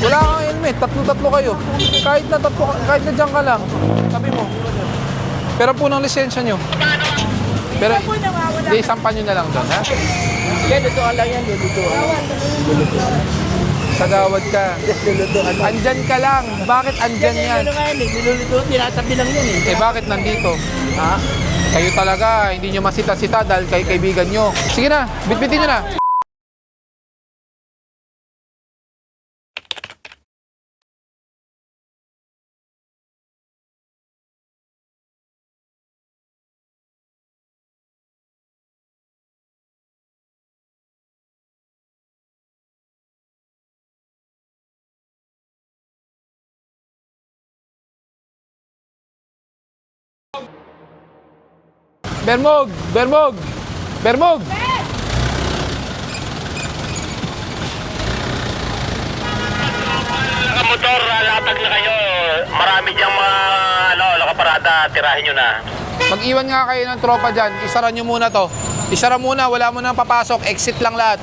Wala kang helmet, tatlo-tatlo kayo. Kahit na dyan ka lang, sabi mo. Pero po ng lisensya nyo. Pero, di, sampan nyo na lang doon, ha? Yan, lutuan lang yan, lulutuan. Sa gawad ka. Lulutuan. Andyan ka lang. Bakit andyan yan? Ano nga yan eh, nilulutuan, tinatabi lang yan eh. Eh, bakit nandito? Ha? Kayo talaga, hindi nyo masita-sita dahil kay kaibigan nyo. Sige na, bitbitin nyo na. Bermog! Bermog! Bermog! Motor, latag na kayo. Marami diyang mga nakaparada. Tirahin nyo na. Mag-iwan nga kayo ng tropa dyan. Isara nyo muna to. Isara muna, wala mo nang papasok. Exit lang lahat.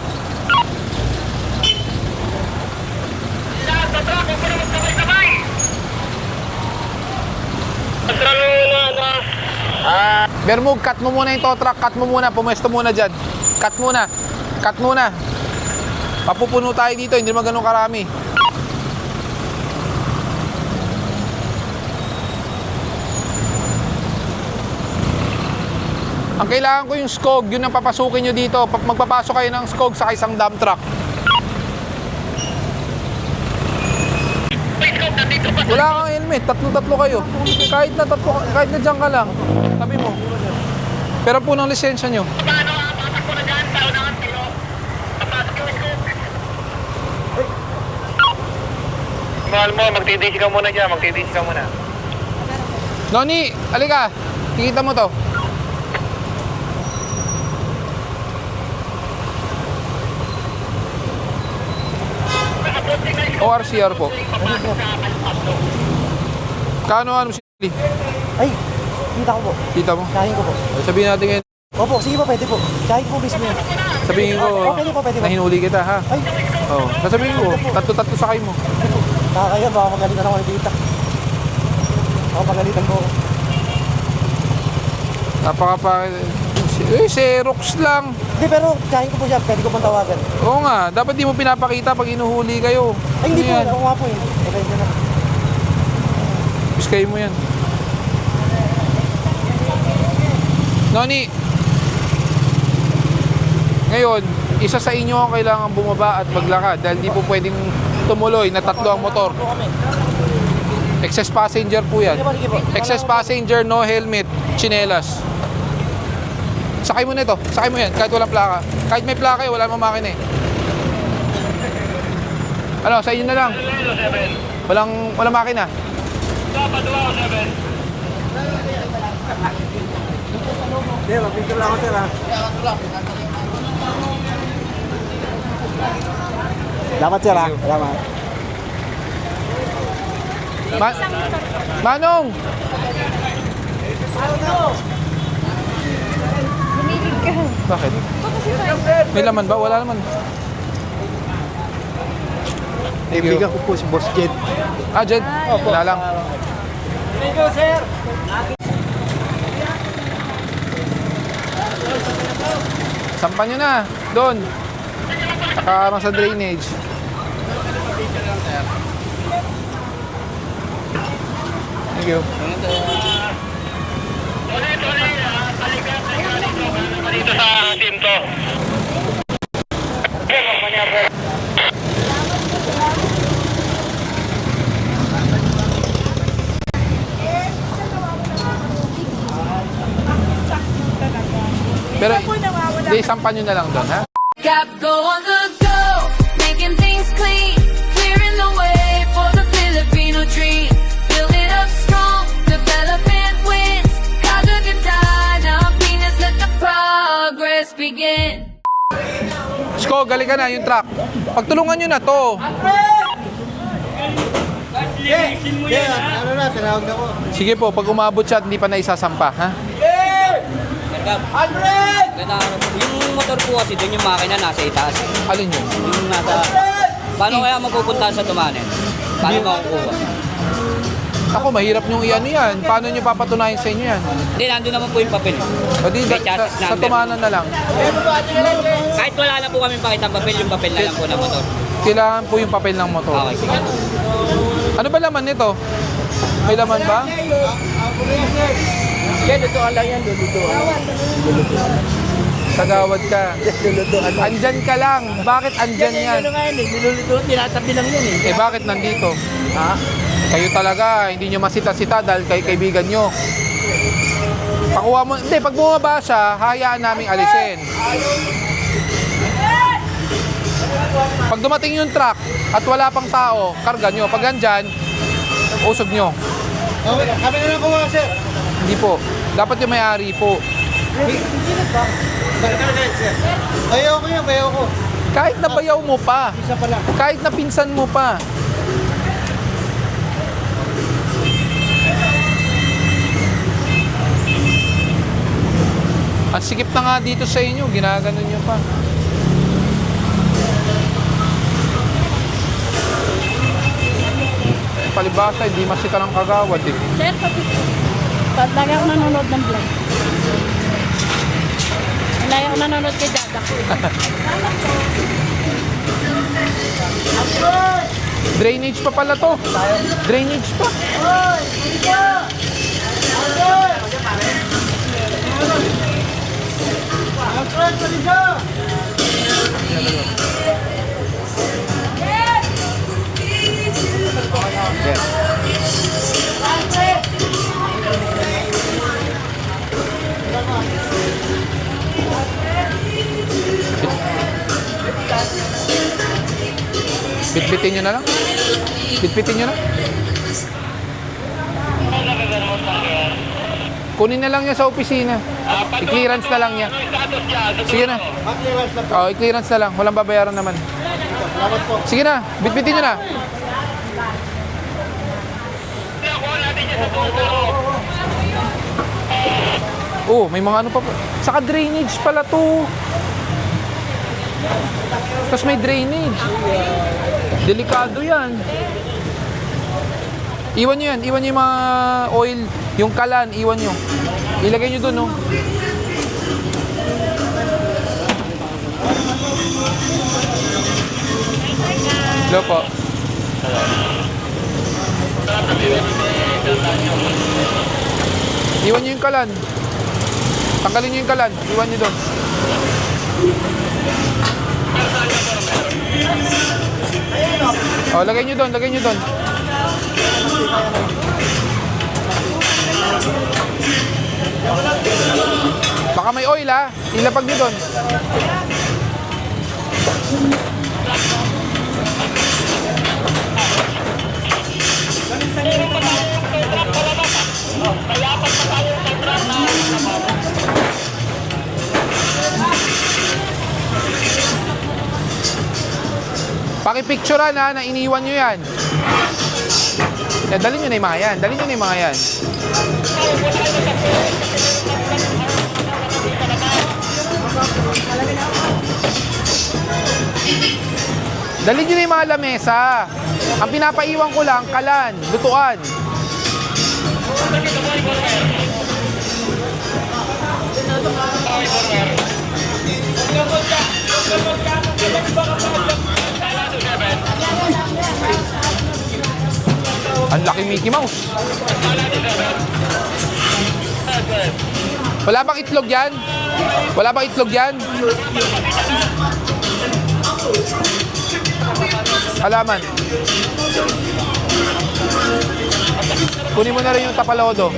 Bermog, cut mo muna yung tow truck. Cut mo muna, pumesto muna dyan. Cut muna. Cut muna. Papupuno tayo dito, hindi naman ganun karami. Ang kailangan ko yung skog, yun ang papasukin nyo dito. Magpapasok kayo ng skog sa isang dump truck. Wala kang helmet, tatlo-tatlo kayo. Kahit na dyan ka lang, sabi mo. Pero po ng lisensya nyo. Mahal mo, magtidisi ka muna dyan. Magtidisi ka muna. Noni, alika. Kikita mo to. ORCR po. Kano ano si Ay, kita ko po. Kita mo? Kahin ko po. Sabihin natin ngayon. Opo, sige po, pwede po. Kahin ko po mismo yan. Sabihin ko Pwede po, pwede po. na hinuli kita, ha? Ay, Oo. Sasabihin ko, tatlo-tatlo sakay mo. nakakaya, baka magalitan ako ng tita. Baka magalitan po ako. Napaka Xerox lang. Hindi, pero kahin ko po siya. Pwede ko pong tawagan. Oo nga, dapat di mo pinapakita pag inuhuli kayo. Ay, hindi Ano po. yan? Ako nga po eh. Okay, na. Biskay mo yan. Noni, ngayon, isa sa inyo ang kailangan bumaba at maglakad dahil di po pwedeng tumuloy na tatlo ang motor. Excess passenger po yan. Sige po. Excess passenger, no helmet, tsinelas. Sakay mo na ito. Sakay mo yan kahit walang plaka. Kahit may plaka wala namang makina eh. Ano, sa inyo na lang. Walang makina. Sir, picture lang ako, sir, ha? Salamat, sir, ha? Salamat. Manong! Bumilig ka. Bakit? May laman ba? Wala naman. Kaibigan ko po si Boss Jed. Ah, Jed. Wala lang. Thank you, sir. Sampan nyo na. Doon. Nakakarang sa drainage. Thank you. Dito sa team to. Pero, di, sampan nyo na lang doon, ha? Got go on the go, making things clean, clearing the way for the Filipino dream. Build it up strong, development wins. Kagaganda ng Pinas, let the progress begin. Sko, gali ka na yung truck. Pagtulungan nyo na to. Ano na, tinawag na ko. Sige po, pag umabot siya, hindi pa na isasampa, ha? Yung motor po kasi doon yung makina nasa itaas. Alin yun? Yung nasa Paano kaya mapupuntahan sa Tumanen? Paano makukuha? Ako, mahirap niyong i-ano yan. Paano niyo papatunayan sa inyo yan? Hindi, nandun naman po yung papel. O di, May sa chassis number. tumanan na lang. Kahit wala na po kami pakitang papel, yung papel na lang po ng motor. Kailangan po yung papel ng motor. Okay, sige. Ano ba laman nito? May laman ba? Yan, lutuan lang yan, lulutuan. Sagawad ka. Lulutuan lang. Andyan ka lang. Bakit andyan yan? Ano nga yun eh, nilulutuan, tinatabi lang yan eh. Eh bakit nandito? Ha? Kayo talaga, hindi nyo masita-sita dahil kay kaibigan nyo. Pakuha mo, hindi, pag bumaba siya, hayaan naming alisin. Pag dumating yung truck at wala pang tao, karga nyo. Pag andyan, usog nyo. Kami na lang kuha, sir. Hindi po. Dapat yung may-ari po. Bayaw ko yan, bayaw ko. Kahit na bayaw mo pa, Isa pa lang. kahit na pinsan mo pa. Ang sikip na nga dito sa inyo, ginaganon nyo pa. Palibasa, hindi masita ng kagawad eh. Sir, pag lagi ako nanonood ng vlog. Lagi ako nanonood kay Dada. Drainage pa pala to. Drainage pa. Bitbitin nyo na lang. Bitbitin nyo na. Kunin na lang niya sa opisina. I-clearance na lang niya. Sige na. Oo, i-clearance na lang. Walang babayaran naman. Sige na, bitbitin nyo na. Oh, may mga ano pa. Saka drainage pala to. Tapos may drainage. Delikado yan. Iwan nyo yan. Iwan nyo yung mga oil. Yung kalan, iwan nyo. Ilagay nyo dun, no? Hello po. Iwan nyo yung kalan. Tanggalin nyo yung kalan. Iwan nyo dun. Oh, lagay nyo doon, lagay nyo doon. Baka may oil ha, ilapag nyo doon. Pakipicturean ha, na iniwan nyo yan. Dalhin nyo na yung mga yan. Dalhin nyo na yung mga yan. Dalhin nyo na yung mga lamesa. Ang pinapaiwan ko lang, kalan, lutuan. Ang laki Mickey Mouse. Wala bang itlog yan? Wala bang itlog yan? Halaman. Kunin mo na rin yung tapalodo.